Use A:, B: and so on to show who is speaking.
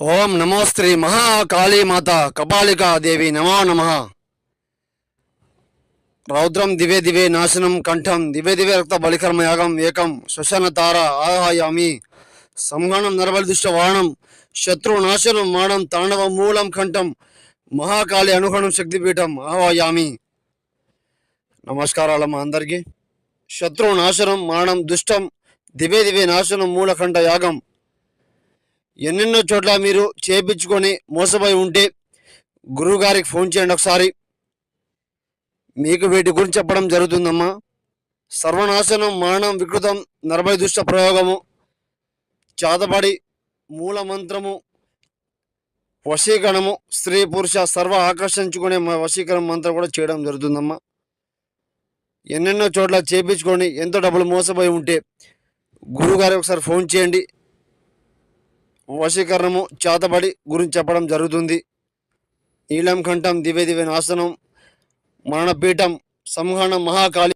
A: ఓం నమో శ్రీ మహాకాళీమాత కపాలికా దేవి నమో నమ. రౌద్రం దివే దివే నాశనం కంఠం దివే దివే రక్త బలికర్మ యాగం ఏకం శ్వశన తార ఆహాయామి సంహనం నరబలి దుష్ట వాణం శత్రు నాశనం మాణం తాండవ మూలం కంఠం మహాకాళి అనుగణం శక్తిపీఠం ఆహ్వాయామి. నమస్కారాలమ్మ అందరికీ. శత్రు నాశనం మాణం దుష్టం దివే దివే నాశనం మూలకంఠ యాగం ఎన్నెన్నో చోట్ల మీరు చేయించుకొని మోసపోయి ఉంటే గురువుగారికి ఫోన్ చేయండి ఒకసారి. మీకు వీటి గురించి చెప్పడం జరుగుతుందమ్మా. సర్వనాశనం మారణం వికృతం నరభై దుష్ట ప్రయోగము చాతపడి మూలమంత్రము వశీకరణము స్త్రీ పురుష సర్వ ఆకర్షించుకునే వశీకరణ మంత్రం కూడా చేయడం జరుగుతుందమ్మా. ఎన్నెన్నో చోట్ల చేయించుకొని ఎంతో డబ్బులు మోసపోయి ఉంటే గురువుగారికి ఒకసారి ఫోన్ చేయండి. వశీకరణము చాతబడి గురించి చెప్పడం జరుగుతుంది. నీలం కంఠం దివే దివే నాశనం మరణపీఠం సంహనం మహాకాళి